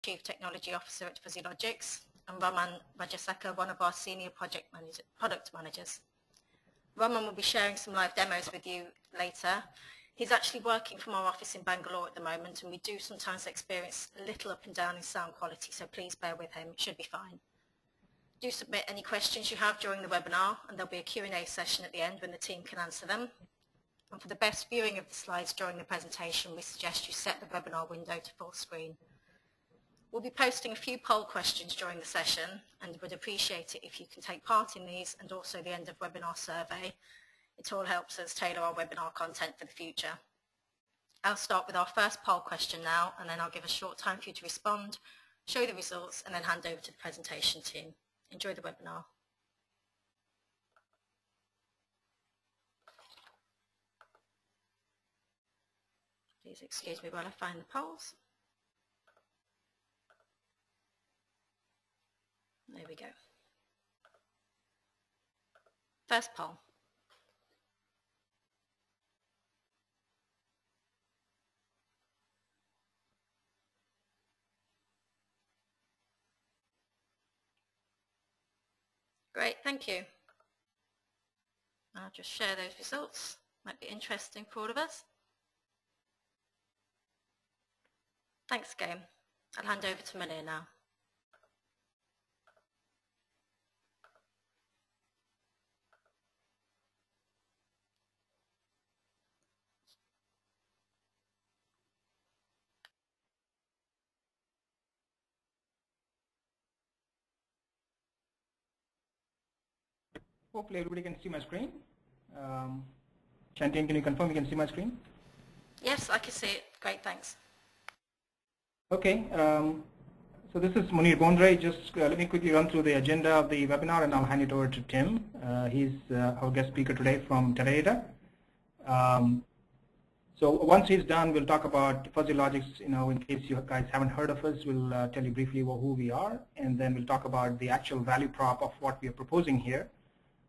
Chief Technology Officer at Fuzzy Logix, and Raman Rajaseka, one of our Senior Product Managers. Raman will be sharing some live demos with you later. He's actually working from our office in Bangalore at the moment, and we do sometimes experience a little up and down in sound quality, so please bear with him. It should be fine. Do submit any questions you have during the webinar, and there'll be a Q&A session at the end when the team can answer them. And for the best viewing of the slides during the presentation, we suggest you set the webinar window to full screen. We'll be posting a few poll questions during the session, and would appreciate it if you can take part in these, and also the end of webinar survey. It all helps us tailor our webinar content for the future. I'll start with our first poll question now, and then I'll give a short time for you to respond, show the results, and then hand over to the presentation team. Enjoy the webinar. Please excuse me while I find the polls. There we go. First poll. Great, thank you. I'll just share those results. Might be interesting for all of us. Thanks, Game. I'll hand over to Malia now. Hopefully everybody can see my screen. Shantine, can you confirm you can see my screen? Yes, I can see it. Great, thanks. Okay, so this is Munir Bondre. Just let me quickly run through the agenda of the webinar, and I'll hand it over to Tim. He's our guest speaker today from Teradata. So once he's done, we'll talk about Fuzzy Logix. In case you guys haven't heard of us, we'll tell you briefly who we are, and then we'll talk about the actual value prop of what we are proposing here.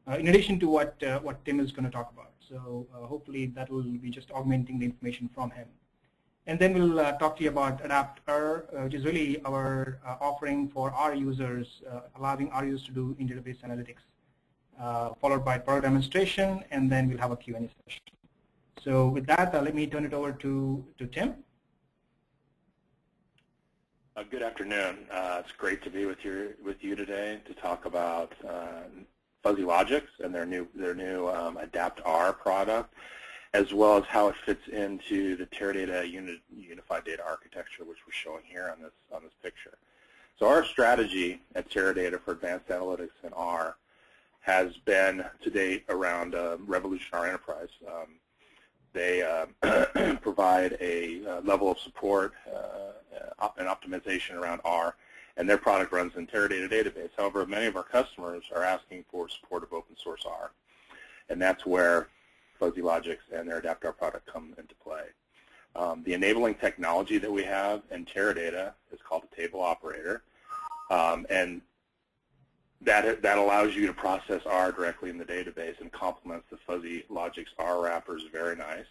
In addition to what Tim is going to talk about. So hopefully that will be just augmenting the information from him. And then we'll talk to you about Adapt-R, which is really our offering for our users, allowing our users to do in-database analytics, followed by product demonstration, and then we'll have a Q&A session. So with that, let me turn it over to Tim. Good afternoon. It's great to be with you today to talk about Fuzzy Logix and their new Adapt-R product, as well as how it fits into the Teradata Unified Data Architecture, which we're showing here on this picture. So our strategy at Teradata for advanced analytics in R has been to date around Revolution R Enterprise. They provide a level of support and optimization around R, and their product runs in Teradata database. However, many of our customers are asking for support of open source R, and that's where Fuzzy Logix and their Adapt-R product come into play. The enabling technology that we have in Teradata is called a table operator, and that allows you to process R directly in the database and complements the Fuzzy Logix R wrappers very nice.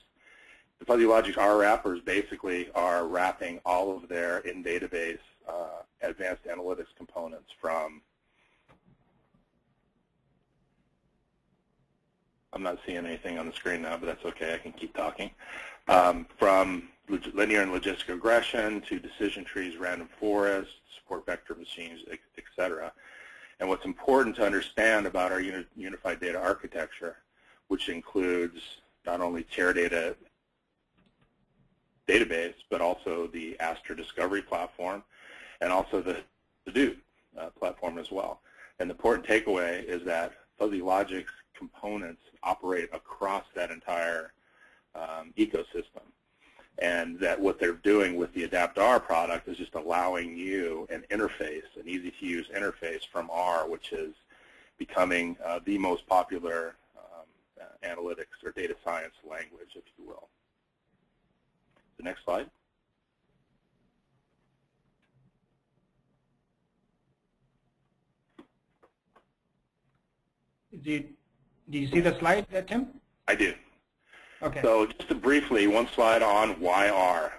The Fuzzy Logix R wrappers basically are wrapping all of their in-database advanced analytics components from, I'm not seeing anything on the screen now, but that's okay, I can keep talking, from linear and logistic regression to decision trees, random forests, support vector machines, etc. And what's important to understand about our unified data architecture, which includes not only Teradata database, but also the Astra Discovery platform, and also the Hadoop platform as well. And the important takeaway is that Fuzzy Logix components operate across that entire ecosystem, and that what they're doing with the Adapt-R product is just allowing you an interface, an easy-to-use interface from R, which is becoming the most popular analytics or data science language, if you will. The next slide. Did you see the slide, Tim? I do. Okay. So just to briefly, one slide on why R.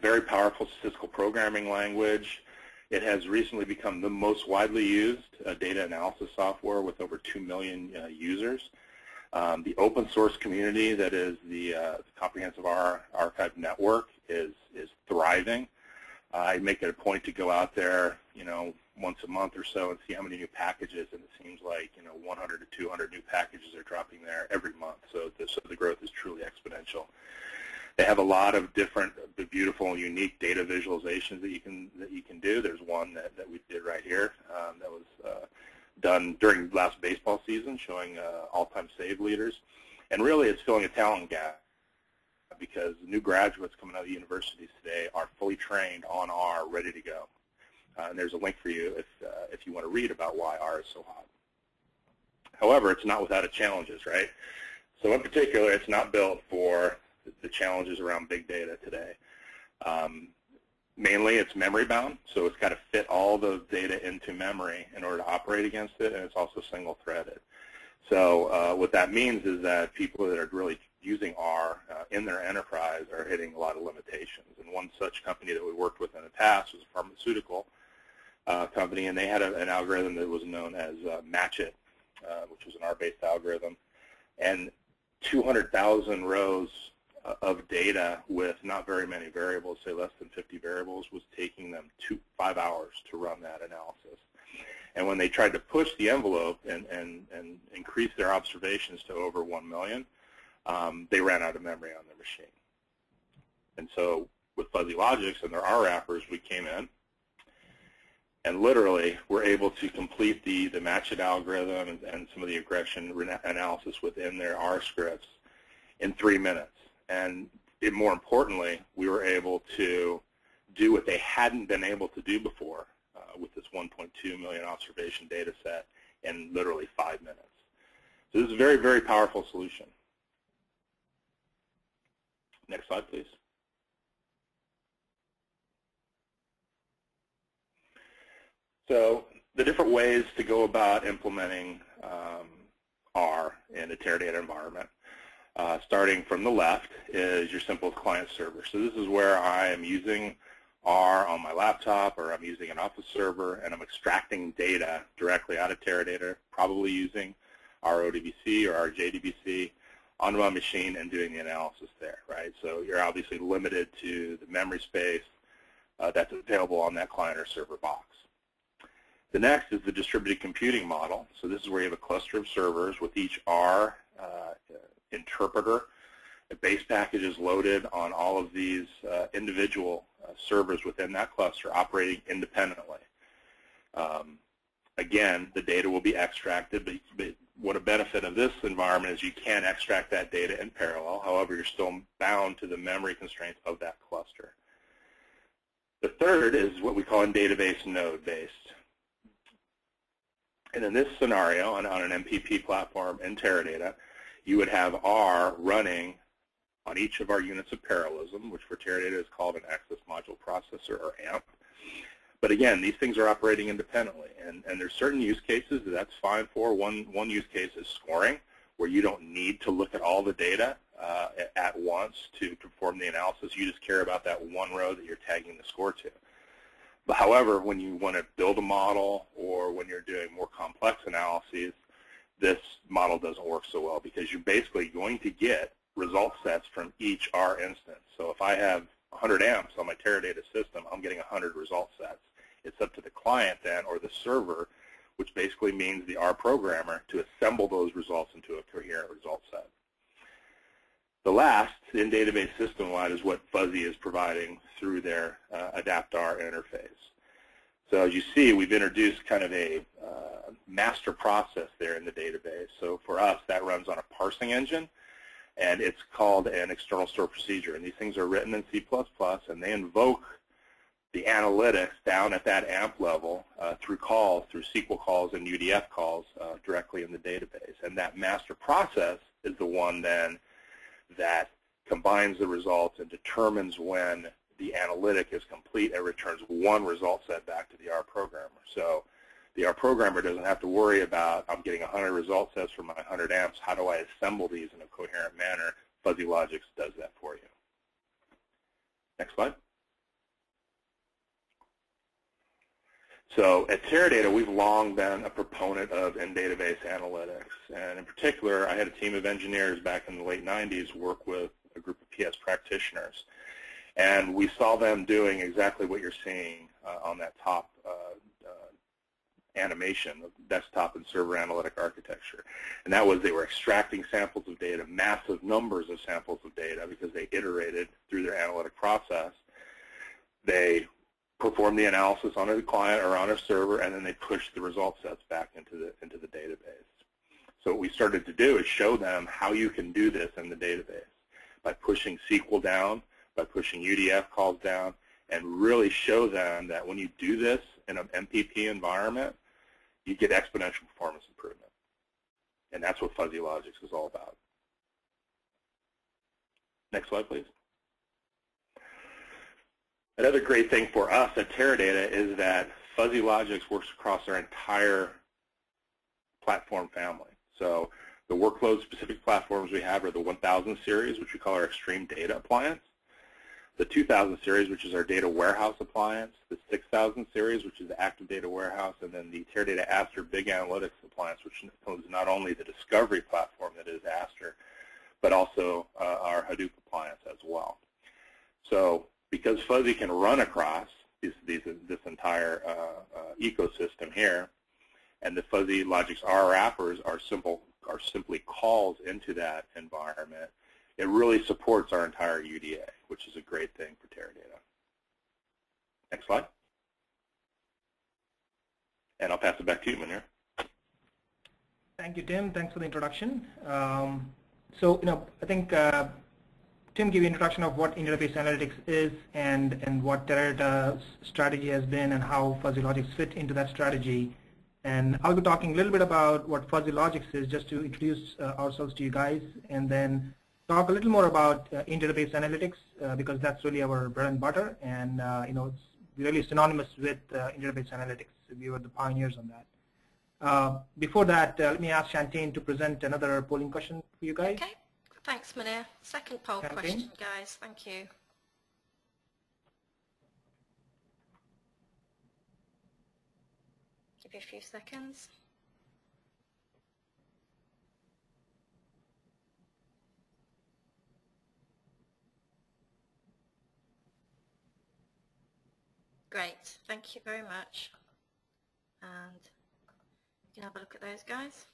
Very powerful statistical programming language. It has recently become the most widely used data analysis software with over 2 million users. The open source community that is the comprehensive R archive network is thriving. I make it a point to go out there, once a month or so and see how many new packages, and it seems like 100 to 200 new packages are dropping there every month. So the growth is truly exponential. They have a lot of different, beautiful, unique data visualizations that you can do. There's one that we did right here that was done during last baseball season, showing all-time save leaders, and really it's filling a talent gap because new graduates coming out of the universities today are fully trained on R, ready to go. And there's a link for you if you want to read about why R is so hot. However, it's not without its challenges, right? So in particular, it's not built for the challenges around big data today. Mainly, it's memory bound, so it's got to fit all the data into memory in order to operate against it, and it's also single-threaded. So what that means is that people that are really using R in their enterprise are hitting a lot of limitations. And one such company that we worked with in the past was a pharmaceutical company, and they had an algorithm that was known as Match It, which was an R-based algorithm, and 200,000 rows of data with not very many variables, say less than 50 variables, was taking them 5 hours to run that analysis. And when they tried to push the envelope and increase their observations to over 1 million, they ran out of memory on their machine. And so with Fuzzy Logix and their R wrappers, we came in and literally were able to complete the match it algorithm and some of the aggression analysis within their R scripts in 3 minutes. And more importantly, we were able to do what they hadn't been able to do before with this 1.2 million observation data set in literally 5 minutes. So this is a very, very powerful solution. Next slide, please. So the different ways to go about implementing R in a Teradata environment, starting from the left, is your simple client server. So this is where I am using R on my laptop, or I'm using an Office server, and I'm extracting data directly out of Teradata, probably using RODBC or RJDBC, onto my machine and doing the analysis there, right? So you're obviously limited to the memory space that's available on that client or server box. The next is the distributed computing model. So this is where you have a cluster of servers with each R interpreter. A base package is loaded on all of these individual servers within that cluster operating independently. Again, the data will be extracted, but what a benefit of this environment is you can extract that data in parallel. However, you're still bound to the memory constraints of that cluster. The third is what we call in database node-based. And in this scenario, on an MPP platform in Teradata, you would have R running on each of our units of parallelism, which for Teradata is called an access module processor, or AMP. But again, these things are operating independently, and there's certain use cases that that's fine for. One use case is scoring, where you don't need to look at all the data at once to perform the analysis. You just care about that one row that you're tagging the score to. But however, when you want to build a model, or when you're doing more complex analyses, this model doesn't work so well, because you're basically going to get result sets from each R instance. So if I have 100 amps on my Teradata system, I'm getting 100 result sets. It's up to the client then, or the server, which basically means the R programmer, to assemble those results into a coherent result set. The last in-database system-wide is what Fuzzy is providing through their AdaptR interface. So as you see, we've introduced kind of a master process there in the database. So for us, that runs on a parsing engine, and it's called an external store procedure. And these things are written in C++, and they invoke the analytics down at that AMP level through calls, through SQL calls and UDF calls directly in the database. And that master process is the one then that combines the results and determines when the analytic is complete and returns one result set back to the R programmer. So the R programmer doesn't have to worry about, I'm getting 100 result sets from my 100 amps, how do I assemble these in a coherent manner? Fuzzy Logix does that for you. Next slide. So at Teradata, we've long been a proponent of in-database analytics. And in particular, I had a team of engineers back in the late 90s work with a group of PS practitioners. And we saw them doing exactly what you're seeing on that top animation of desktop and server analytic architecture. And that was they were extracting samples of data, massive numbers of samples of data, because they iterated through their analytic process. They performed the analysis on a client or on a server, and then they pushed the result sets back into the database. So what we started to do is show them how you can do this in the database by pushing SQL down, by pushing UDF calls down, and really show them that when you do this in an MPP environment, you get exponential performance improvement. And that's what Fuzzy Logix is all about. Next slide, please. Another great thing for us at Teradata is that Fuzzy Logix works across our entire platform family. So the workload-specific platforms we have are the 1000 series, which we call our Extreme Data Appliance, the 2000 series, which is our Data Warehouse Appliance, the 6000 series, which is the Active Data Warehouse, and then the Teradata Aster Big Analytics Appliance, which includes not only the discovery platform that is Aster, but also our Hadoop appliance as well. So because Fuzzy can run across this entire ecosystem here, and the Fuzzy Logix R wrappers are simply calls into that environment, it really supports our entire UDA, which is a great thing for Teradata. Next slide. And I'll pass it back to you, Munir. Thank you, Tim. Thanks for the introduction. So, I think Tim gave you an introduction of what interface analytics is and what Teradata's strategy has been and how Fuzzy Logix fit into that strategy. And I'll be talking a little bit about what Fuzzy Logix is, just to introduce ourselves to you guys, and then talk a little more about interface analytics, because that's really our bread and butter, and it's really synonymous with interface analytics. We were the pioneers on that. Before that, let me ask Shantine to present another polling question for you guys. Okay, thanks, Munir. Second poll question, guys. Thank you. Give you a few seconds. Great, thank you very much. And you can have a look at those, guys.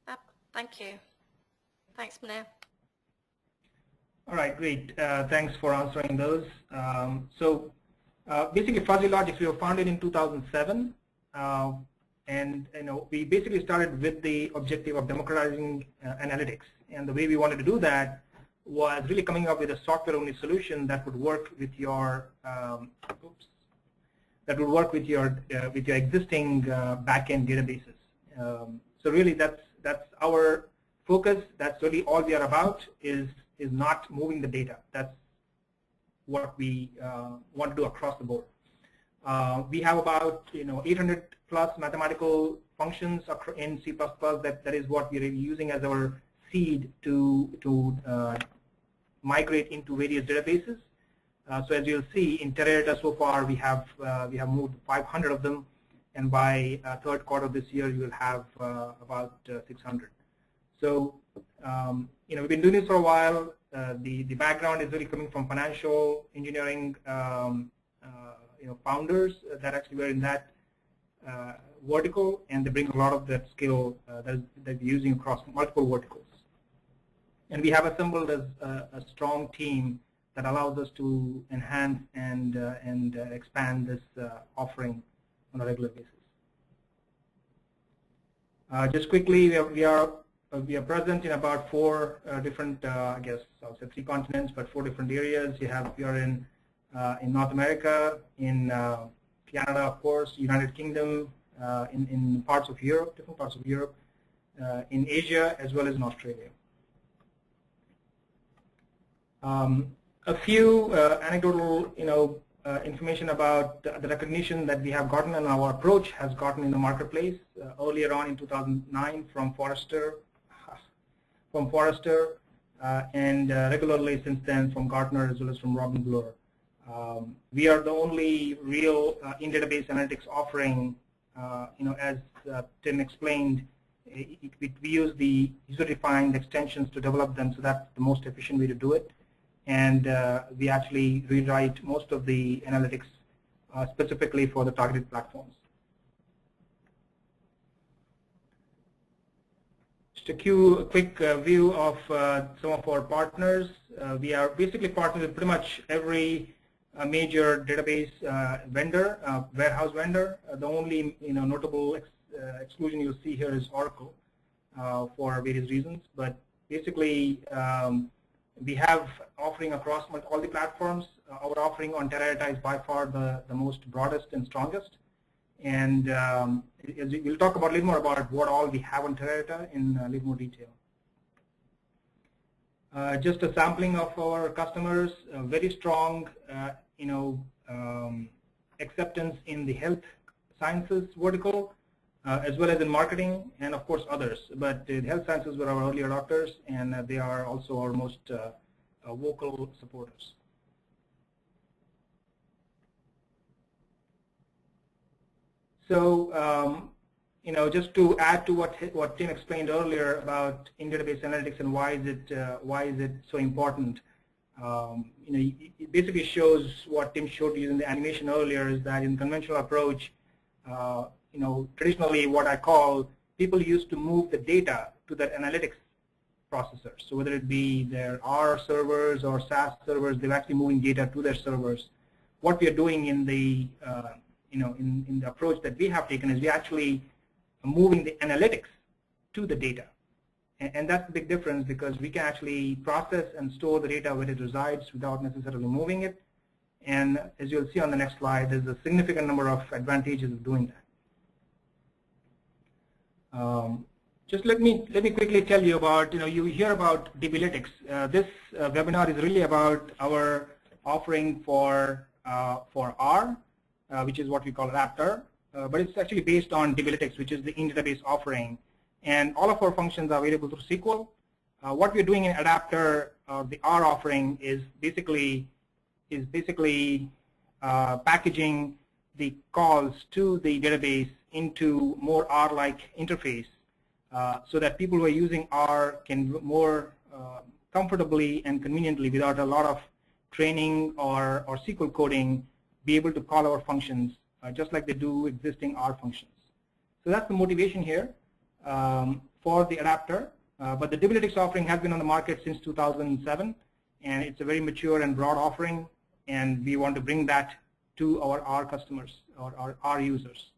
Yep, thank you. Thanks, Munir. All right, great. Thanks for answering those. Basically, Fuzzy Logix, we were founded in 2007, and we basically started with the objective of democratizing analytics. And the way we wanted to do that was really coming up with a software-only solution that would work with your existing back-end databases. So really, that's our focus. That's really all we are about, is not moving the data. That's what we want to do across the board. We have about 800 plus mathematical functions in C++. That is what we are using as our seed to migrate into various databases. So as you'll see, in Teradata so far we have moved 500 of them, and by third quarter of this year you will have about 600. So we've been doing this for a while. The background is really coming from financial engineering founders that actually were in that vertical, and they bring a lot of that skill that we're using across multiple verticals. And we have assembled a strong team that allows us to enhance and expand this offering on a regular basis. Just quickly, we are present in about 4 different, I guess I'll say 3 continents, but 4 different areas. We are in North America, in Canada, of course, United Kingdom, in parts of Europe, different parts of Europe, in Asia, as well as in Australia. A few anecdotal, information about the recognition that we have gotten and our approach has gotten in the marketplace. Earlier on in 2009, from Forrester, and regularly since then from Gartner as well as from Robin Bloor. We are the only real in-database analytics offering, as Tim explained, we use the user-defined extensions to develop them, so that's the most efficient way to do it. And we actually rewrite most of the analytics specifically for the targeted platforms. Just a quick view of some of our partners. We are basically partnered with pretty much every major database vendor, warehouse vendor. The only notable exclusion you'll see here is Oracle for various reasons. But basically, we have offering across all the platforms. Our offering on Teradata is by far the most broadest and strongest. And we'll talk about a little more about what all we have on Teradata in a little more detail. Just a sampling of our customers, very strong, acceptance in the health sciences vertical, as well as in marketing, and of course others. But the health sciences were our early adopters, and they are also our most vocal supporters. So, just to add to what Tim explained earlier about in-database analytics and why is it so important. It basically shows what Tim showed you in the animation earlier, is that in conventional approach, traditionally what I call people used to move the data to their analytics processors. So whether it be their R servers or SAS servers, they're actually moving data to their servers. What we are doing in the in the approach that we have taken is we actually moving the analytics to the data. And that's the big difference, because we can actually process and store the data where it resides without necessarily moving it. And as you'll see on the next slide, there's a significant number of advantages of doing that. Just let me quickly tell you about, you hear about DBlytics. This webinar is really about our offering for R, which is what we call Raptor, but it's actually based on DBlytics, which is the in-database offering. And all of our functions are available through SQL. What we're doing in Adapter, the R offering, is basically packaging the calls to the database into more R-like interface, so that people who are using R can more comfortably and conveniently, without a lot of training or SQL coding, be able to call our functions just like they do existing R functions. So that's the motivation here for the adapter. But the DBlytics offering has been on the market since 2007, and it's a very mature and broad offering, and we want to bring that to our R customers or our R users.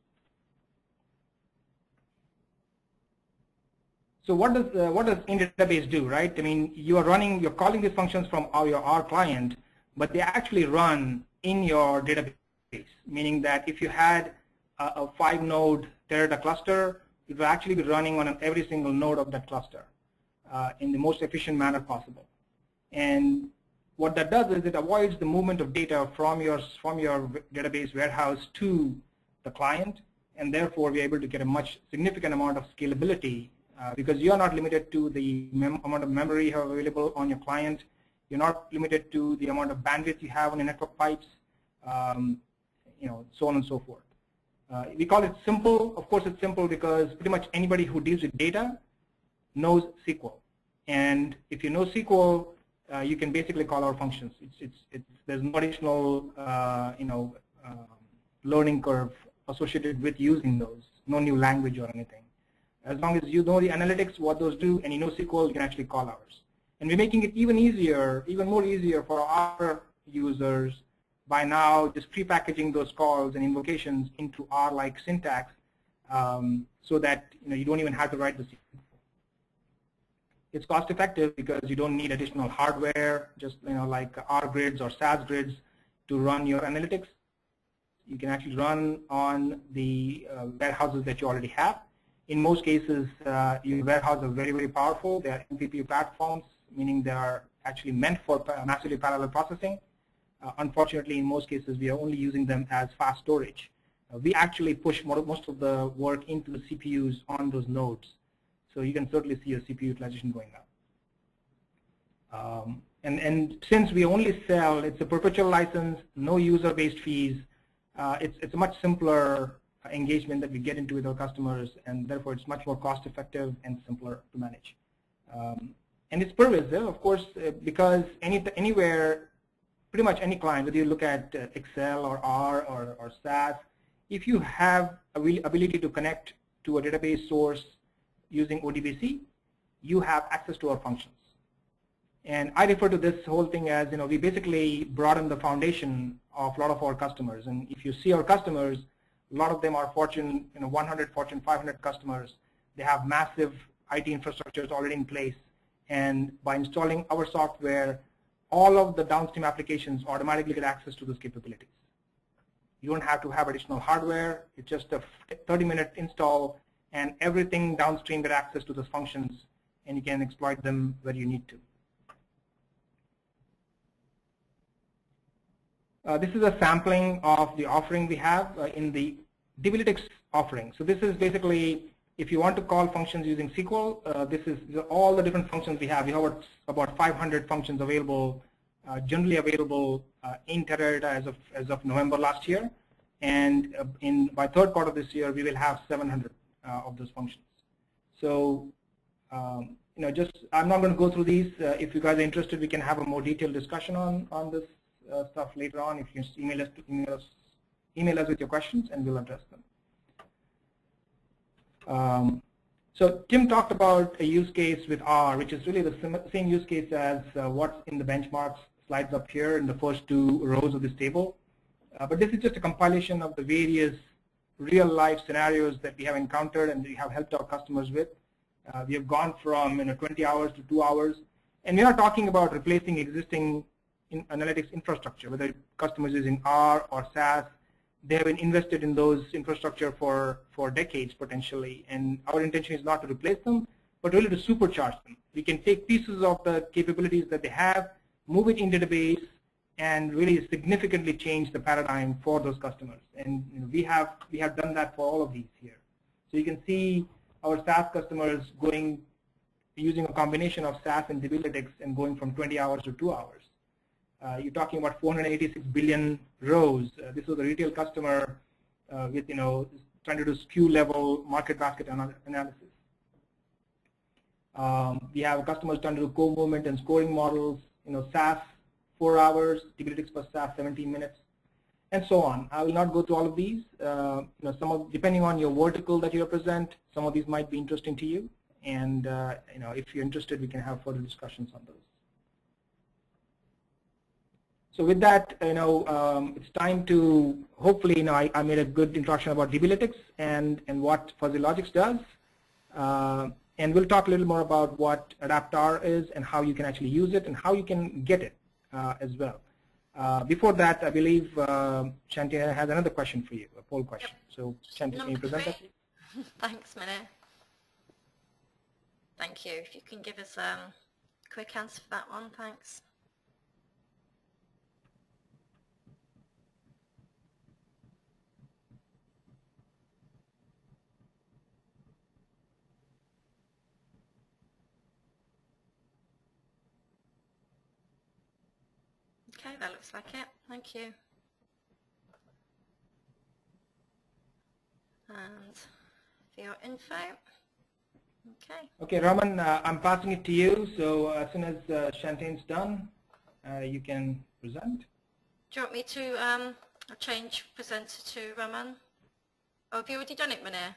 So what does in-database do, right? I mean, you're calling these functions from your R client, but they actually run in your database, meaning that if you had a 5-node Teradata cluster, it will actually be running on every single node of that cluster in the most efficient manner possible. And what that does is it avoids the movement of data from your database warehouse to the client, and therefore we're able to get a much significant amount of scalability, because you're not limited to the amount of memory you have available on your client. You're not limited to the amount of bandwidth you have on your network pipes, so on and so forth. We call it simple. Of course, it's simple because pretty much anybody who deals with data knows SQL. And if you know SQL, you can basically call our functions. There's no additional learning curve associated with using those. No new language or anything. As long as you know the analytics, what those do, and you know SQL, you can actually call ours. And we're making it even more easier for our users by now just pre-packaging those calls and invocations into R-like syntax, so that you don't even have to write the SQL. It's cost-effective because you don't need additional hardware, just like R grids or SAS grids to run your analytics. You can actually run on the warehouses that you already have. In most cases, your warehouses are very, very powerful. They are MPP platforms, meaning they are actually meant for massively parallel processing. Unfortunately, in most cases, we are only using them as fast storage. We actually push most of the work into the CPUs on those nodes. So you can certainly see your CPU utilization going up. And since we only sell, it's a perpetual license, no user-based fees. It's a much simpler engagement that we get into with our customers, and therefore it's much more cost-effective and simpler to manage. And it's pervasive, of course, because anywhere, pretty much any client, whether you look at Excel or R or SAS, if you have ability to connect to a database source using ODBC, you have access to our functions. And I refer to this whole thing as, we basically broaden the foundation of a lot of our customers. And if you see our customers, a lot of them are Fortune 100, Fortune 500 customers. They have massive IT infrastructures already in place. And by installing our software, all of the downstream applications automatically get access to those capabilities. You don't have to have additional hardware. It's just a 30-minute install, and everything downstream get access to those functions, and you can exploit them where you need to. This is a sampling of the offering we have in the DB offering. So this is basically, if you want to call functions using SQL, this is all the different functions we have. We have about 500 functions available, generally available in Teradata as of November last year. And by third quarter this year, we will have 700 of those functions. So, I'm not going to go through these. If you guys are interested, we can have a more detailed discussion on this stuff later on. If you email us with your questions, and we'll address them. So Tim talked about a use case with R, which is really the same use case as what's in the benchmarks slides up here in the first two rows of this table. But this is just a compilation of the various real-life scenarios that we have encountered and we have helped our customers with. We have gone from 20 hours to 2 hours, and we're not talking about replacing existing analytics infrastructure, whether customers using R or SAS. They have been invested in those infrastructure for decades potentially, and our intention is not to replace them, but really to supercharge them. We can take pieces of the capabilities that they have, move it in database, and really significantly change the paradigm for those customers. And we have done that for all of these here. So you can see our SAS customers using a combination of SAS and DB and going from 20 hours to 2 hours. You're talking about 486 billion rows. This was a retail customer with trying to do SKU level market basket analysis. We have customers trying to do co-movement and scoring models. SAS 4 hours, DB per SAS 17 minutes, and so on. I will not go through all of these. Depending on your vertical that you represent, some of these might be interesting to you. And if you're interested, we can have further discussions on those. So with that, it's time to hopefully, I made a good introduction about DB and what Fuzzy Logix does, and we'll talk a little more about what AdaptR is and how you can actually use it and how you can get it as well. Before that, I believe Shanti has another question for you, a poll question. Yep. So Shanti, can you present that? Thanks, Mine. Thank you. If you can give us a quick answer for that one, thanks. Okay, that looks like it. Thank you. And for your info. Okay. Okay, Raman, I'm passing it to you. So as soon as Shantane's done, you can present. Do you want me to change presenter to Raman? Oh, have you already done it, Munir?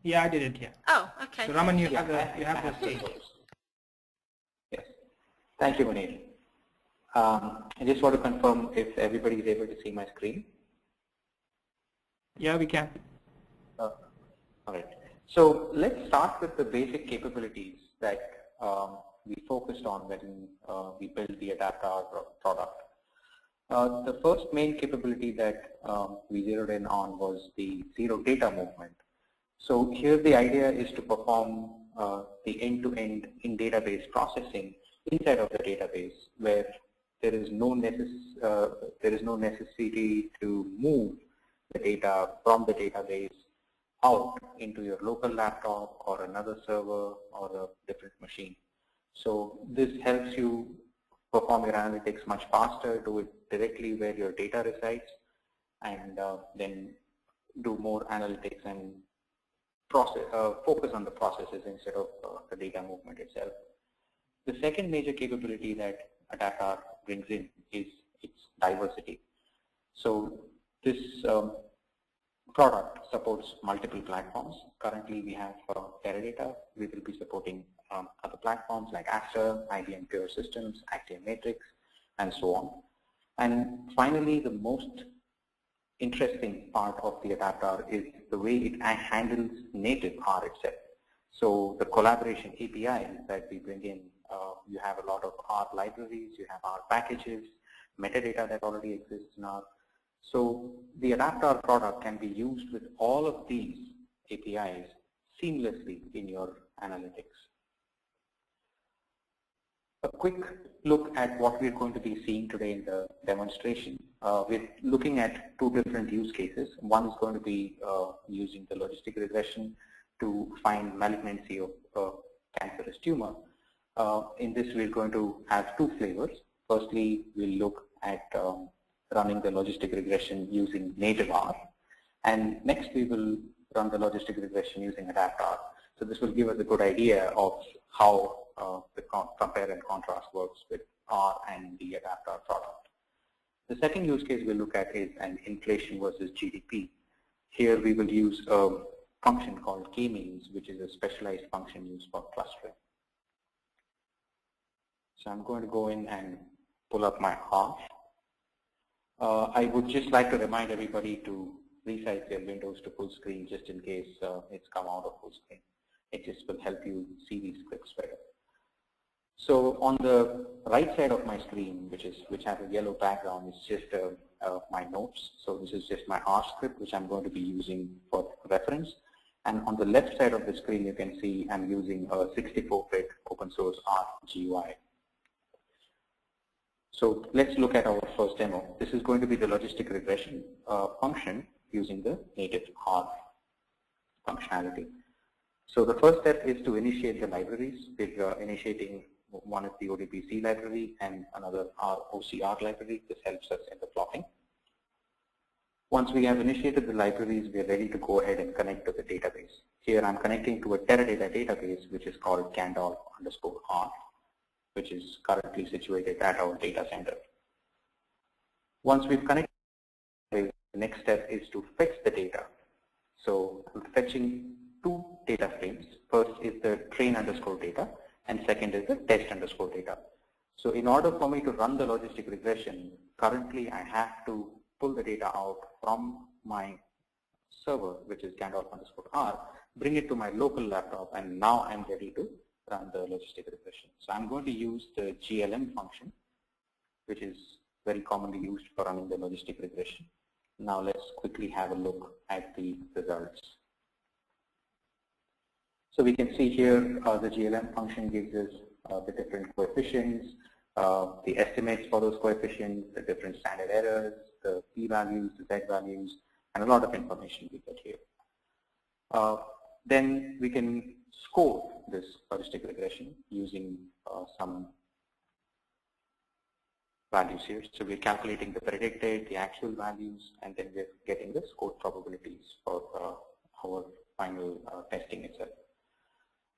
Yeah, I did it. Yeah. Oh, okay. So Raman, you have the stage. Yes. Thank you, Munir. I just want to confirm if everybody is able to see my screen. Yeah, we can. All right. So let's start with the basic capabilities that we focused on when we built the AdaptR product. The first main capability that we zeroed in on was the zero data movement. So here the idea is to perform the end-to-end in-database processing inside of the database, where there is no necessity to move the data from the database out into your local laptop or another server or a different machine. So this helps you perform your analytics much faster, do it directly where your data resides, and then do more analytics and focus on the processes instead of the data movement itself. The second major capability that AdaptR brings in is its diversity. So this product supports multiple platforms. Currently we have Teradata. We will be supporting other platforms like Aster, IBM Pure Systems, Active Matrix, and so on. And finally, the most interesting part of the AdaptR is the way it handles native R itself. So the collaboration APIs that we bring in, you have a lot of R libraries, you have R packages, metadata that already exists in R. So the AdaptR product can be used with all of these APIs seamlessly in your analytics. A quick look at what we're going to be seeing today in the demonstration. We're looking at two different use cases. One is going to be using the logistic regression to find malignancy of cancerous tumor. In this, we're going to have two flavors. Firstly, we'll look at running the logistic regression using native R. And next, we will run the logistic regression using AdaptR. So this will give us a good idea of how the compare and contrast works with R and the AdaptR product. The second use case we'll look at is an inflation versus GDP. Here we will use a function called k-means, which is a specialized function used for clustering. So I'm going to go in and pull up my R. I would just like to remind everybody to resize their windows to full screen just in case it's come out of full screen. It just will help you see these scripts better. So on the right side of my screen, which has a yellow background, is just my notes. So this is just my R script, which I'm going to be using for reference. And on the left side of the screen, you can see I'm using a 64-bit open source R GUI. So let's look at our first demo. This is going to be the logistic regression function using the native R functionality. So the first step is to initiate the libraries. We're initiating one is the ODBC library and another OCR library. This helps us in the plotting. Once we have initiated the libraries, we are ready to go ahead and connect to the database. Here I'm connecting to a Teradata database, which is called Candor_R, which is currently situated at our data center. Once we've connected, the next step is to fetch the data. So I'm fetching two data frames. First is the train_data, and second is the test_data. So in order for me to run the logistic regression, currently I have to pull the data out from my server, which is Candor_R, bring it to my local laptop, and now I'm ready to run the logistic regression. So I'm going to use the GLM function, which is very commonly used for running the logistic regression. Now let's quickly have a look at the results. So we can see here the GLM function gives us the different coefficients, the estimates for those coefficients, the different standard errors, the p-values, the z-values, and a lot of information we get here. Then we can score this logistic regression using some values here. So we're calculating the predicted, the actual values, and then we're getting the scored probabilities for our final testing itself.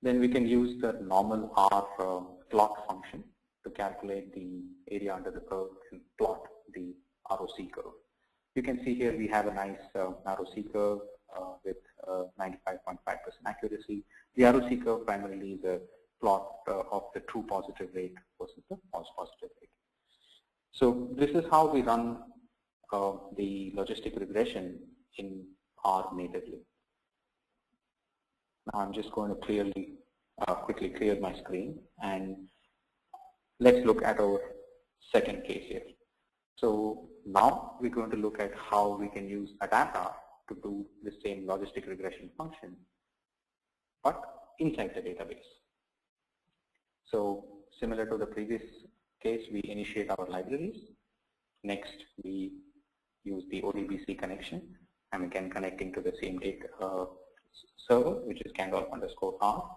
Then we can use the normal R plot function to calculate the area under the curve and plot the ROC curve. You can see here we have a nice ROC curve with 95.5% accuracy. The ROC curve primarily is a plot of the true positive rate versus the false positive rate. So this is how we run the logistic regression in R natively. Now I'm just going to quickly clear my screen, and let's look at our second case here. So now we're going to look at how we can use AdaptR to do the same logistic regression function, but inside the database. So similar to the previous case, we initiate our libraries. Next, we use the ODBC connection, and again connecting to the same data server, which is Candor_R.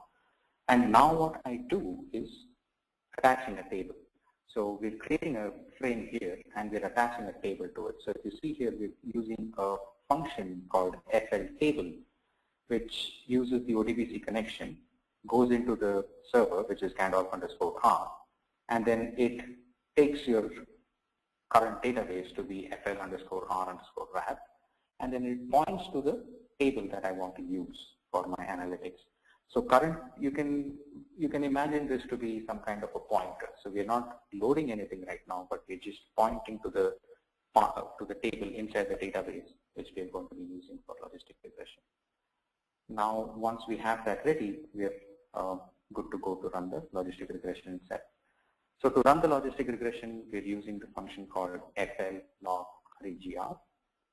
And now what I do is attaching a table. So we're creating a frame here and we're attaching a table to it. So if you see here, we're using a function called FL table, which uses the ODBC connection, goes into the server, which is Gandalf_R, and then it takes your current database to be FL_R_wrap, and then it points to the table that I want to use for my analytics. So you can imagine this to be some kind of a pointer. So we're not loading anything right now, but we're just pointing to the table inside the database, which we're going to be using for logistic regression. Now, once we have that ready, we're good to go to run the logistic regression itself. So to run the logistic regression, we're using the function called FL_log_regr,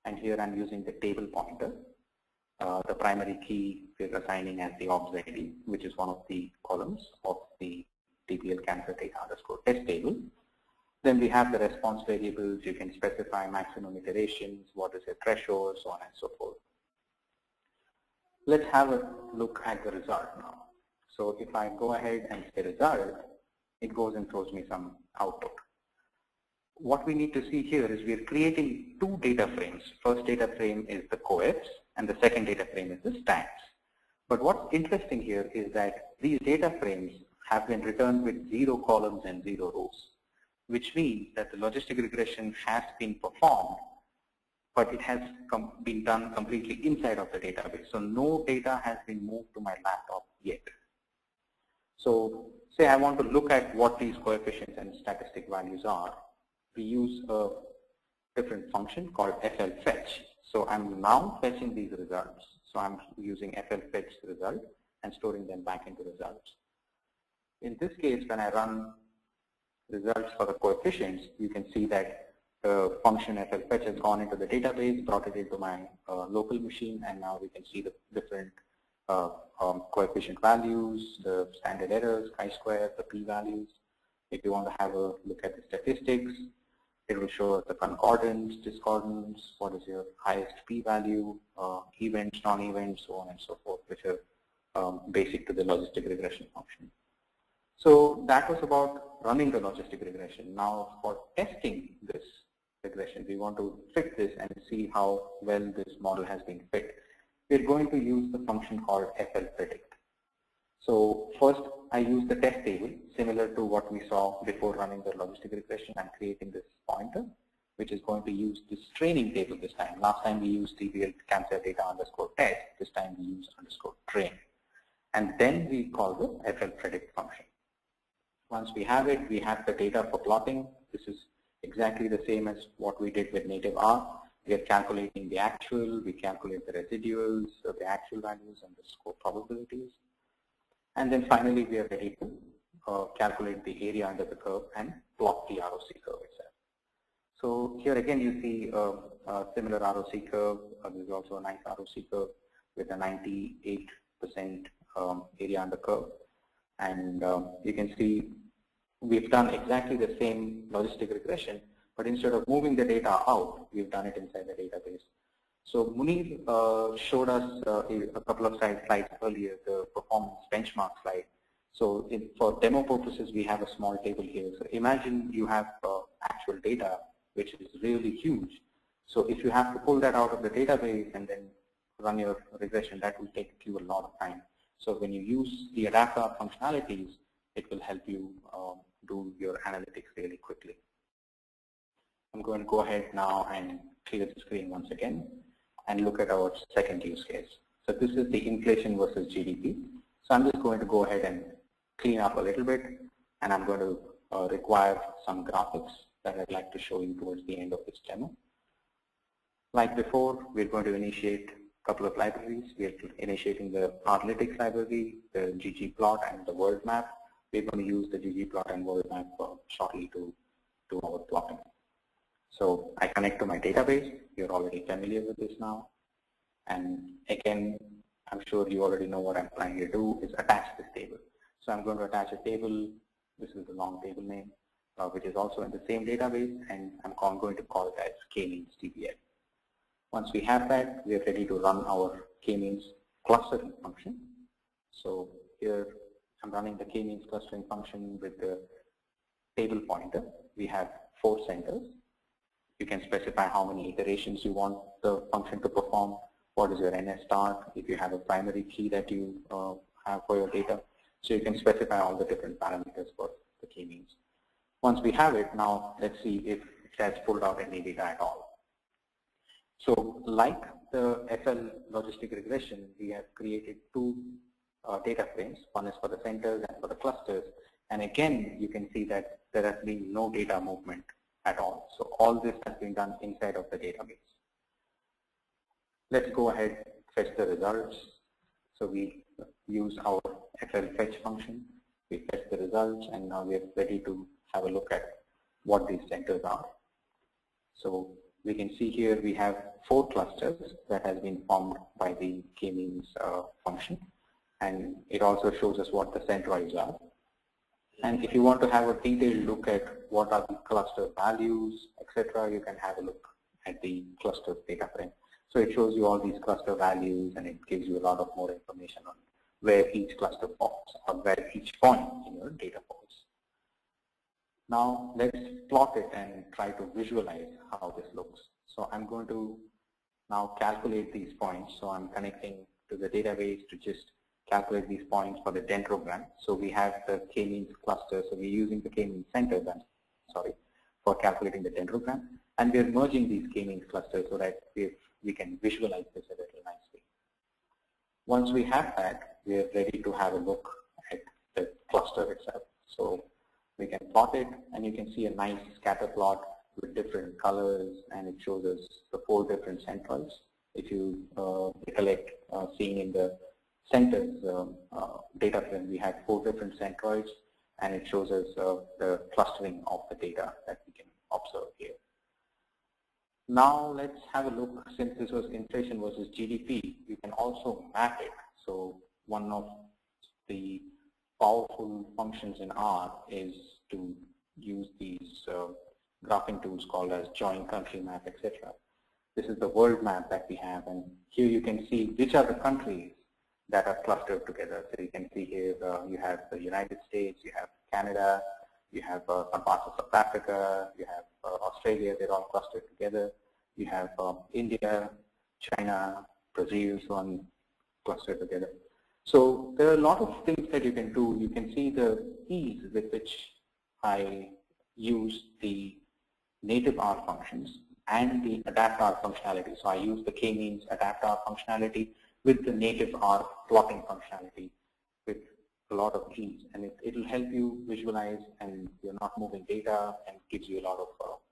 and here I'm using the table pointer. The primary key we're assigning as the obs ID, which is one of the columns of the TPL cancer data_test table. Then we have the response variables. You can specify maximum iterations, what is the threshold, so on and so forth. Let's have a look at the result now. So if I go ahead and say result, it goes and throws me some output. What we need to see here is we're creating two data frames. First data frame is the coefs, and the second data frame is the stats. But what's interesting here is that these data frames have been returned with 0 columns and 0 rows, which means that the logistic regression has been performed, but it has been done completely inside of the database. So no data has been moved to my laptop yet. So say I want to look at what these coefficients and statistic values are. We use a different function called FLFetch. So I'm now fetching these results. So I'm using FLFetch result and storing them back into results. In this case, when I run results for the coefficients, you can see that the function FLFetch has gone into the database, brought it into my local machine, and now we can see the different coefficient values, the standard errors, chi-square, the p-values. If you want to have a look at the statistics, it will show the concordance, discordance, what is your highest p-value, events, non-events, so on and so forth, which are basic to the logistic regression function. So that was about running the logistic regression. Now for testing this regression, we want to fit this and see how well this model has been fit. We're going to use the function called FLPredict. So first I use the test table, similar to what we saw before running the logistic regression. I'm creating this pointer, which is going to use this training table this time. Last time we used TPL cancer data_test, this time we use _train. And then we call the FLPredict function. Once we have it, we have the data for plotting. This is exactly the same as what we did with native R. We are calculating the actual, we calculate the residuals, the actual values, and the score probabilities. And then finally, we are ready to calculate the area under the curve and plot the ROC curve itself. So here again, you see a similar ROC curve. There's also a nice ROC curve with a 98% area under curve. And you can see we've done exactly the same logistic regression, but instead of moving the data out, we've done it inside the database. So Munir showed us a couple of slides earlier, the performance benchmark slide. So for demo purposes, we have a small table here. So imagine you have actual data, which is really huge. So if you have to pull that out of the database and then run your regression, that will take you a lot of time. So when you use the adapter functionalities, it will help you do your analytics really quickly. I'm going to go ahead now and clear the screen once again and look at our second use case. So this is the inflation versus GDP. So I'm just going to go ahead and clean up a little bit, and I'm going to require some graphics that I'd like to show you towards the end of this demo. Like before, we're going to initiate a couple of libraries. We're initiating the Analytics library, the ggplot, and the world map. We're going to use the ggplot and world map shortly to do our plotting. So I connect to my database. You're already familiar with this now. And again, I'm sure you already know what I'm trying to do is attach this table. So I'm going to attach a table. This is the long table name, which is also in the same database, and I'm going to call it as k-means TPL. Once we have that, we are ready to run our k-means clustering function. So here I'm running the k-means clustering function with the table pointer. We have 4 centers. You can specify how many iterations you want the function to perform, what is your NS start, if you have a primary key that you have for your data. So you can specify all the different parameters for the k-means. Once we have it, now let's see if it has pulled out any data at all. So like the FL logistic regression, we have created 2 data frames. One is for the centers and for the clusters. And again, you can see that there has been no data movement at all. So all this has been done inside of the database. Let's go ahead, fetch the results. So we use our FL fetch function. We fetch the results, and now we are ready to have a look at what these centers are. So we can see here we have 4 clusters that has been formed by the k-means function, and it also shows us what the centroids are. And if you want to have a detailed look at what are the cluster values, etc., you can have a look at the cluster data frame. So it shows you all these cluster values, and it gives you a lot of more information on where each cluster falls or where each point in your data falls. Now let's plot it and try to visualize how this looks. So I'm going to now calculate these points. So I'm connecting to the database to just calculate these points for the dendrogram. So we have the k-means cluster, so we're using the k-means center, for calculating the dendrogram, and we're merging these k-means clusters so that we can visualize this a little nicely. Once we have that, we're ready to have a look at the cluster itself. So we can plot it, and you can see a nice scatter plot with different colors, and it shows us the 4 different centroids. If you recollect seeing in the centers data frame, we had 4 different centroids, and it shows us the clustering of the data that we can observe here. Now let's have a look. Since this was inflation versus GDP, you can also map it. So one of the powerful functions in R is to use these graphing tools called as join country map, etc. This is the world map that we have, and here you can see which are the countries that are clustered together. So you can see here you have the United States, you have Canada, you have some parts of South Africa, you have Australia, they're all clustered together. You have India, China, Brazil, so on, clustered together. So there are a lot of things that you can do. You can see the ease with which I use the native R functions and the adapt R functionality. So I use the k-means adapt R functionality with the native R plotting functionality with a lot of ease, and it'll help you visualize, and you're not moving data, and gives you a lot of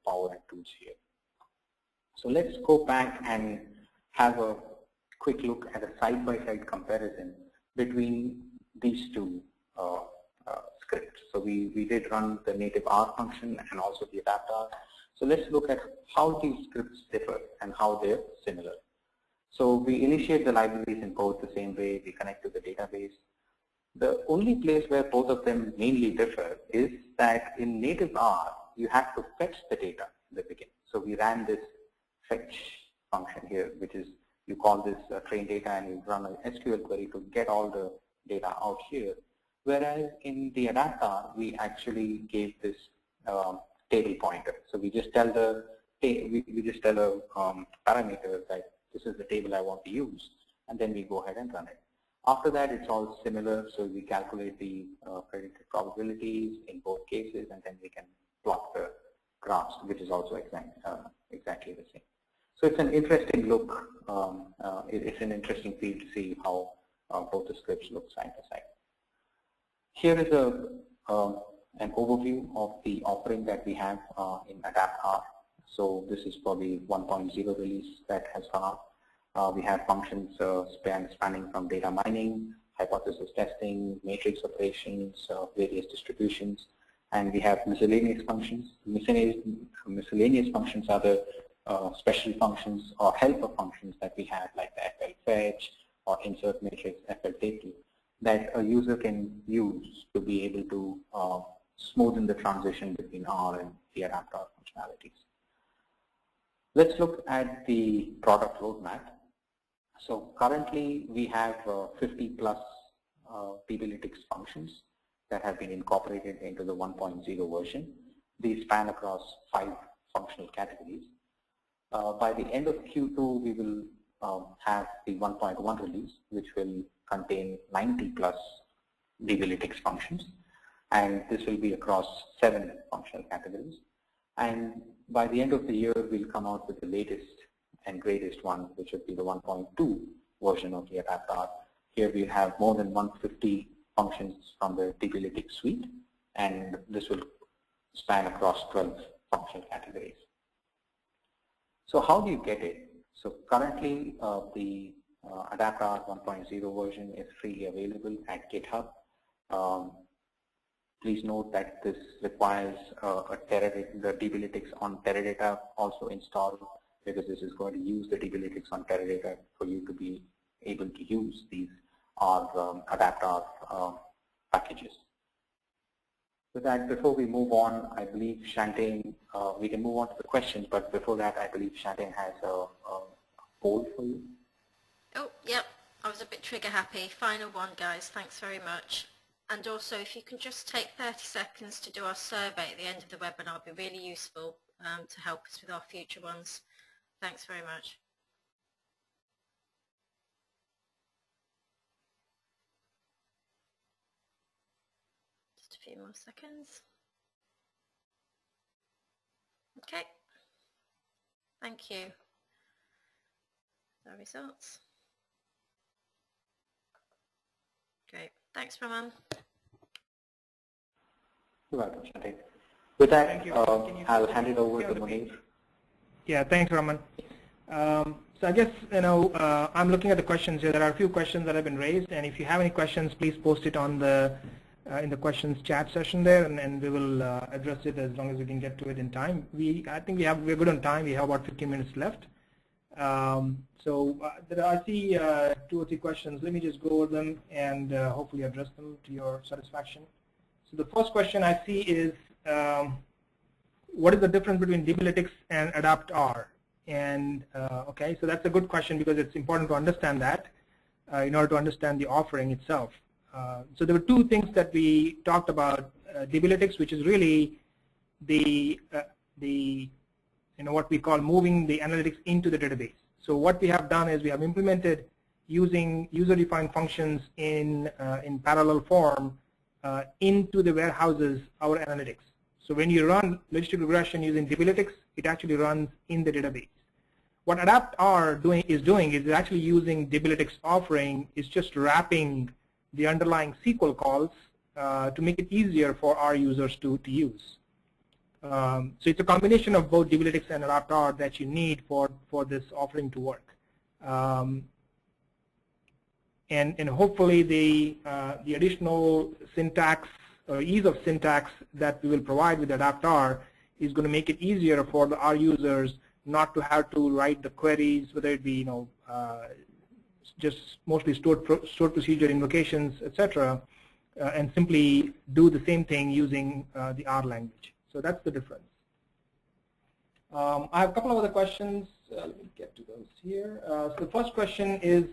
power and tools here. So let's go back and have a quick look at a side-by-side comparison between these 2 scripts. So we did run the native R function and also the adapt R. So let's look at how these scripts differ and how they're similar. So we initiate the libraries in both the same way, we connect to the database. The only place where both of them mainly differ is that in native R, you have to fetch the data in the beginning. So we ran this fetch function here, which is, you call this train data, and you run an SQL query to get all the data out here. Whereas in the adapt R, we actually gave this table pointer. So we just tell a parameter that this is the table I want to use, and then we go ahead and run it. After that, it's all similar, so we calculate the predicted probabilities in both cases, and then we can plot the graphs, which is also exactly the same. So it's an interesting look. It's an interesting field to see how both the scripts look side by side. Here is an overview of the offering that we have in adapt R. So this is for the 1.0 release that has gone out. We have functions spanning from data mining, hypothesis testing, matrix operations, various distributions, and we have miscellaneous functions. Miscellaneous functions are the special functions or helper functions that we have, like the FL fetch or insert matrix FL table, that a user can use to be able to smoothen the transition between R and the adapt R functionalities. Let's look at the product roadmap. So currently we have 50 plus PBlytics functions that have been incorporated into the 1.0 version. These span across 5 functional categories. By the end of Q2, we will have the 1.1 release, which will contain 90 plus DBlytics functions, and this will be across 7 functional categories. And by the end of the year, we'll come out with the latest and greatest one, which would be the 1.2 version of the AdaptR. Here we have more than 150 functions from the DBlytics suite, and this will span across 12 functional categories. So how do you get it? So currently the AdaptR 1.0 version is freely available at GitHub. Please note that this requires the DBlytics on Teradata also installed, because this is going to use the DBlytics on Teradata for you to be able to use these AdaptR packages. With that, before we move on, I believe Shantane, we can move on to the questions, but before that, I believe Shantane has a poll for you. Oh, yep. I was a bit trigger happy. Final one, guys. Thanks very much. And also, if you can just take 30 seconds to do our survey at the end of the webinar, it'll be really useful to help us with our future ones. Thanks very much. Just a few more seconds. Okay. Thank you. The results. Great. Thanks, Raman. You're welcome, Shantane. With that, I'll hand it over to Munir. Yeah, thanks, Raman. So I guess, I'm looking at the questions here. There are a few questions that have been raised, and if you have any questions, please post it on the in the questions chat session there, and we will address it as long as we can get to it in time. I think we're good on time. We have about 15 minutes left. So I see 2 or 3 questions. Let me just go over them and hopefully address them to your satisfaction. So the first question I see is, what is the difference between DBlytics and AdaptR? And okay, so that's a good question, because it's important to understand that in order to understand the offering itself. So there were 2 things that we talked about. DBlytics, which is really the what we call moving the analytics into the database. So what we have done is we have implemented using user-defined functions in parallel form into the warehouses our analytics. So when you run logistic regression using DBlytics, it actually runs in the database. What AdaptR is actually using DBlytics offering is just wrapping the underlying SQL calls to make it easier for our users to use. So it's a combination of both DBlytics and AdaptR that you need for this offering to work. And hopefully the additional syntax or ease of syntax that we will provide with AdaptR is going to make it easier for our users not to have to write the queries, whether it be just mostly stored procedure invocations, etc., and simply do the same thing using the R language. So that's the difference. I have a couple of other questions. Let me get to those here. So the first question is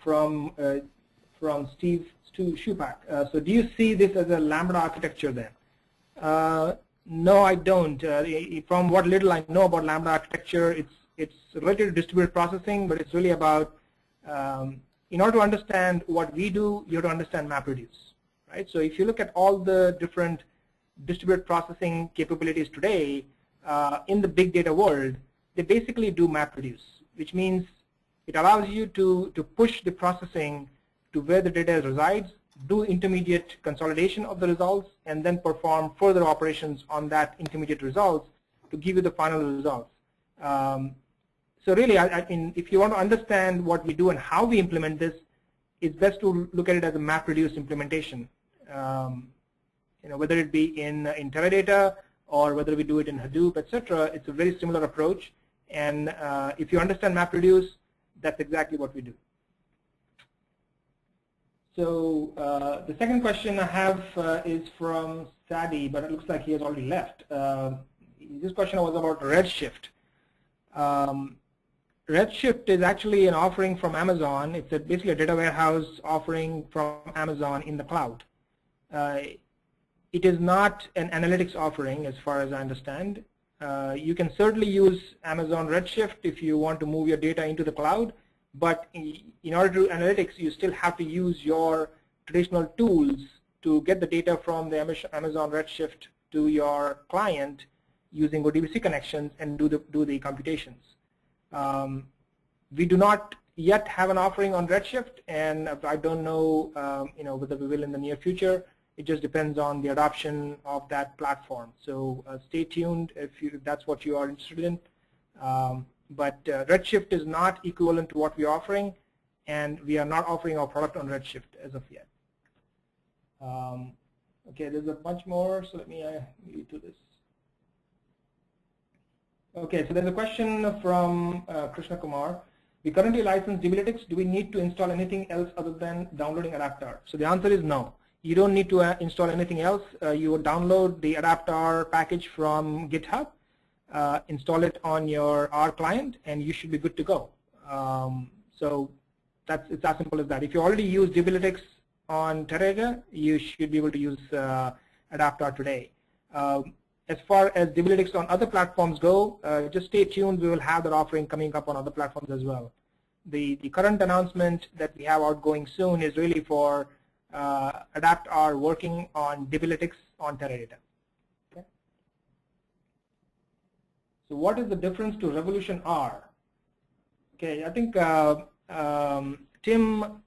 from Steve Shupak. So do you see this as a Lambda architecture then? No, I don't. From what little I know about Lambda architecture, it's related to distributed processing, but it's really about, in order to understand what we do, you have to understand MapReduce, right? So if you look at all the different distributed processing capabilities today in the big data world, they basically do MapReduce, which means it allows you to push the processing to where the data resides, do intermediate consolidation of the results, and then perform further operations on that intermediate results to give you the final results. So really, if you want to understand what we do and how we implement this, it's best to look at it as a MapReduce implementation. Whether it be in Teradata or whether we do it in Hadoop, etc., it's a very similar approach. And if you understand MapReduce, that's exactly what we do. So the second question I have is from Sadi, but it looks like he has already left. This question was about Redshift. Redshift is actually an offering from Amazon. It's basically a data warehouse offering from Amazon in the cloud. It is not an analytics offering as far as I understand. You can certainly use Amazon Redshift if you want to move your data into the cloud, but in order to do analytics, you still have to use your traditional tools to get the data from the Amazon Redshift to your client using ODBC connections and do the computations. We do not yet have an offering on Redshift, and I don't know, whether we will in the near future. It just depends on the adoption of that platform. So stay tuned if that's what you are interested in. But Redshift is not equivalent to what we're offering, and we are not offering our product on Redshift as of yet. Okay, there's a bunch more, so let me lead to this. Okay, so there's a question from Krishna Kumar. We currently license Dblytics. Do we need to install anything else other than downloading Adaptar? So the answer is no. You don't need to install anything else. You would download the Adaptar package from GitHub, install it on your R client, and you should be good to go. So it's as simple as that. If you already use Dblytics on Teradata, you should be able to use Adaptar today. As far as Dblytics on other platforms go, just stay tuned. We will have that offering coming up on other platforms as well. The current announcement that we have outgoing soon is really for Adaptar working on Dblytics on Teradata. Okay. So what is the difference to Revolution R? Okay, I think Tim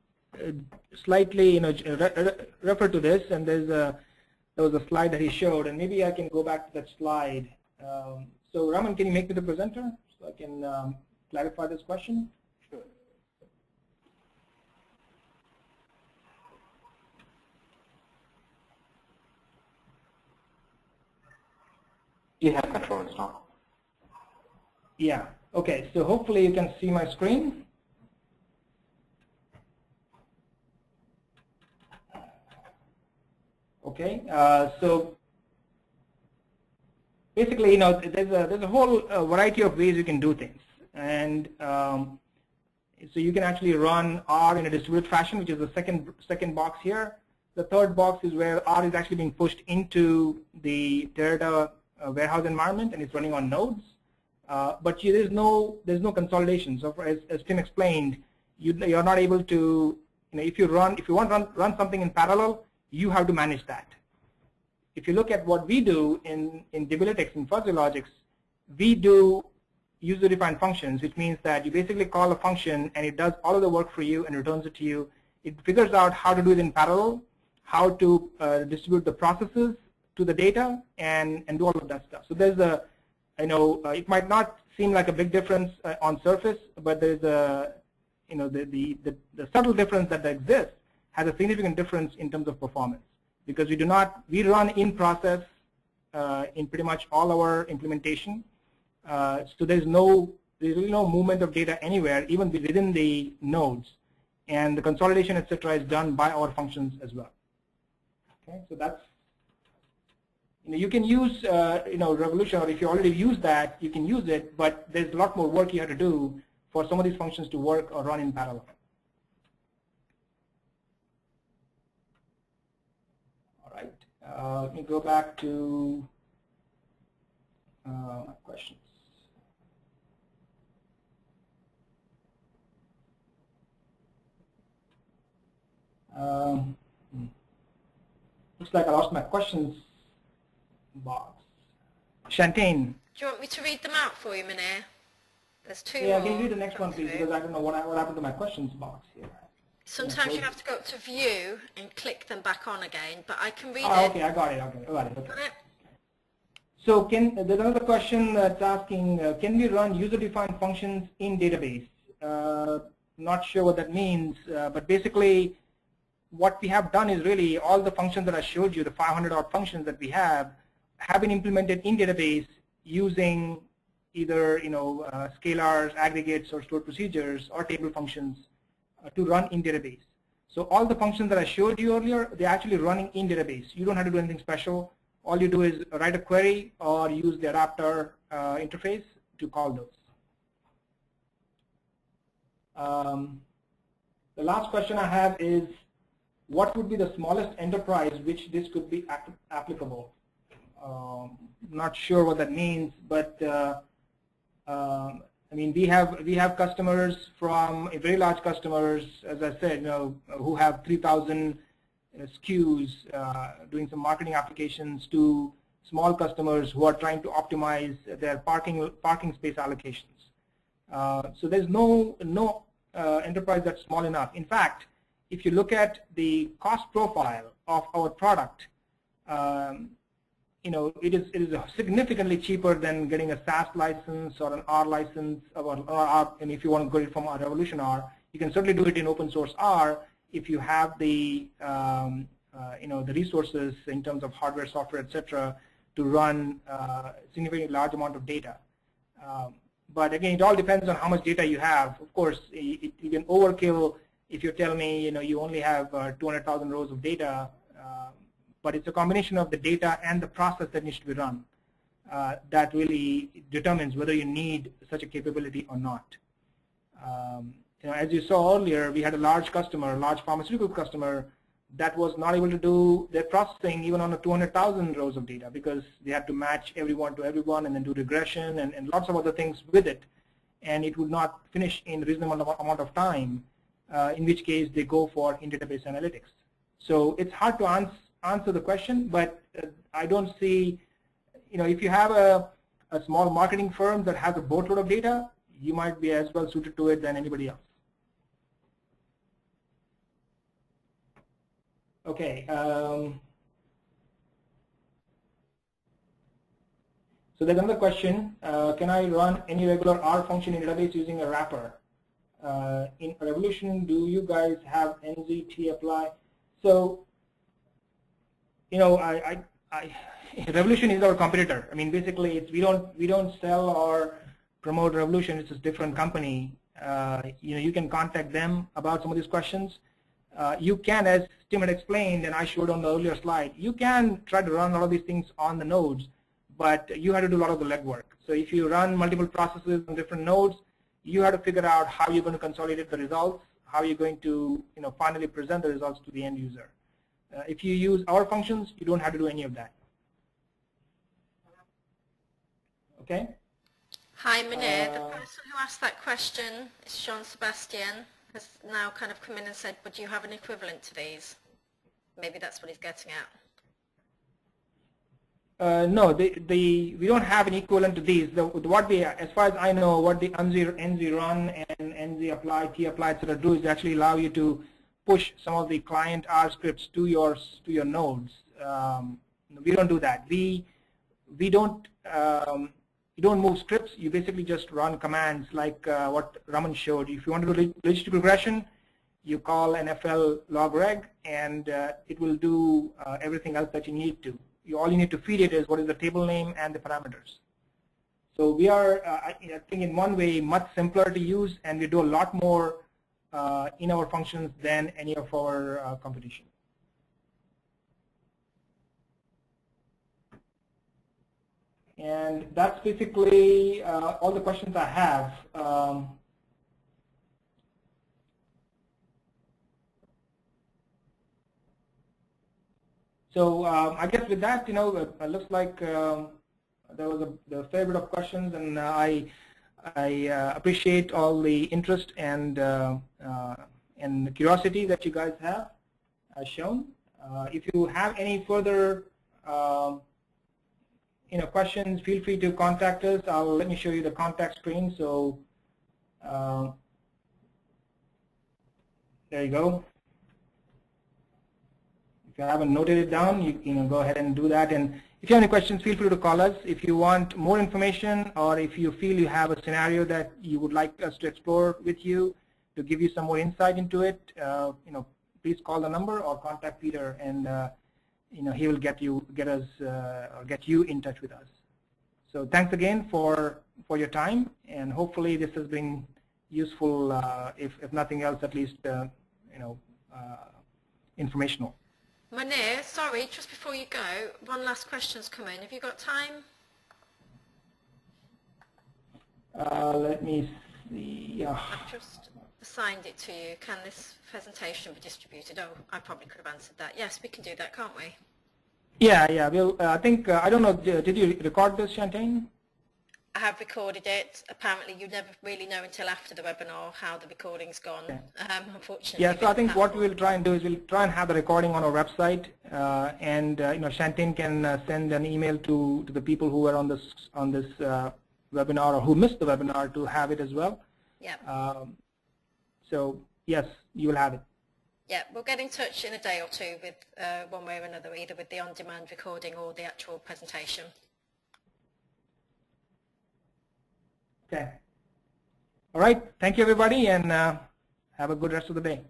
slightly referred to this, and there was a slide that he showed, and maybe I can go back to that slide. So Raman, can you make me the presenter so I can clarify this question? Sure. You have controls now. Yeah. Okay. So hopefully you can see my screen. Okay. So basically, there's a whole variety of ways you can do things, and so you can actually run R in a distributed fashion, which is the second box here. The third box is where R is actually being pushed into the Teradata warehouse environment, and it's running on nodes. But there's no consolidation. So as Tim explained, you're not able to, if you want to run something in parallel, you have to manage that. If you look at what we do in Dblytics and Fuzzy Logix, we do user-defined functions, which means that you basically call a function and it does all of the work for you and returns it to you. It figures out how to do it in parallel, how to distribute the processes to the data, and do all of that stuff. So there's it might not seem like a big difference on surface, but there's the subtle difference that exists has a significant difference in terms of performance, because we run in process in pretty much all our implementation. So there's really no movement of data anywhere, even within the nodes, and the consolidation, etc., is done by our functions as well. Okay, so that's, you can use Revolution, or if you already use that, you can use it, but there's a lot more work you have to do for some of these functions to work or run in parallel. All right, let me go back to my questions. Looks like I lost my questions box. Shantane. Do you want me to read them out for you, Manir? There's two Yeah, more. can you read the next one, please? Because I don't know what happened to my questions box here. Sometimes you have to go up to view and click them back on again, but I can read it. it. Okay, I got it. Okay. So there's another question that's asking, can we run user-defined functions in database? Not sure what that means, but basically what we have done is really all the functions that I showed you, the 500 odd functions that we have been implemented in database using either scalars, aggregates, or stored procedures, or table functions to run in database. So all the functions that I showed you earlier, they're actually running in database. You don't have to do anything special. All you do is write a query or use the Adaptar interface to call those. The last question I have is, what would be the smallest enterprise which this could be applicable? Not sure what that means, but I mean, we have customers from very large customers, as I said, who have 3,000 SKUs doing some marketing applications, to small customers who are trying to optimize their parking space allocations. So there's no enterprise that's small enough. In fact, if you look at the cost profile of our product, it is significantly cheaper than getting a SaaS license or an R license, and if you want to go from our Revolution R, you can certainly do it in open source R if you have the the resources in terms of hardware, software, etc., to run a significantly large amount of data. But again, it all depends on how much data you have. Of course, you can overkill if you tell me you only have 200,000 rows of data. But it's a combination of the data and the process that needs to be run that really determines whether you need such a capability or not. As you saw earlier, we had a large customer, a large pharmaceutical customer, that was not able to do their processing even on a 200,000 rows of data, because they had to match everyone to everyone and then do regression and lots of other things with it, and it would not finish in a reasonable amount of time, in which case they go for in-database analytics. So it's hard to answer the question, but I don't see, if you have a small marketing firm that has a boatload of data, you might be as well suited to it than anybody else. Okay. So there's another question. Can I run any regular R function in database using a wrapper? In Revolution, do you guys have NZ apply? So, Revolution is our competitor. I mean, basically, we don't sell or promote Revolution. It's a different company. You can contact them about some of these questions. You can, as Tim had explained, and I showed on the earlier slide, you can try to run all of these things on the nodes, but you have to do a lot of the legwork. So if you run multiple processes on different nodes, you have to figure out how you're going to consolidate the results, how you're going to finally present the results to the end user. If you use our functions, you don't have to do any of that. Okay? Hi, Munir. The person who asked that question is Sean Sebastian, has now kind of come in and said, but do you have an equivalent to these? Maybe that's what he's getting at. No, we don't have an equivalent to these. As far as I know, what the NZ run and NZ apply, T apply, etc. do is actually allow you to push some of the client R scripts to your nodes. We don't do that. We don't move scripts. You basically just run commands like what Raman showed. If you want to do logistic regression, you call NFL log reg, and it will do everything else that you need to. All you need to feed it is what is the table name and the parameters. So we are, I think, in one way, much simpler to use, and we do a lot more in our functions than any of our competition. And that's basically all the questions I have. So I guess with that, it looks like there was a fair bit of questions, and I appreciate all the interest and curiosity that you guys have shown. If you have any further questions, feel free to contact us. Let me show you the contact screen. So there you go. If you haven't noted it down, you can go ahead and do that. And if you have any questions, feel free to call us. If you want more information, or if you feel you have a scenario that you would like us to explore with you to give you some more insight into it, please call the number or contact Peter, and he will get you in touch with us. So thanks again for your time, and hopefully this has been useful. If nothing else, at least informational. Munir, sorry, just before you go, one last question's come in. Have you got time? Let me see. assigned it to you. Can this presentation be distributed? Oh, I probably could have answered that. Yes, we can do that, can't we? Yeah. Well, I think, I don't know, did you record this, Shantane? I have recorded it. Apparently you never really know until after the webinar how the recording's gone, Okay. Unfortunately. Yeah, so I think what we'll try and do is we'll try and have the recording on our website, and Shantane can send an email to the people who were on this webinar or who missed the webinar to have it as well. Yeah. So yes, you will have it. Yeah, we'll get in touch in a day or two with one way or another, either with the on-demand recording or the actual presentation. Okay. All right. Thank you, everybody, and have a good rest of the day.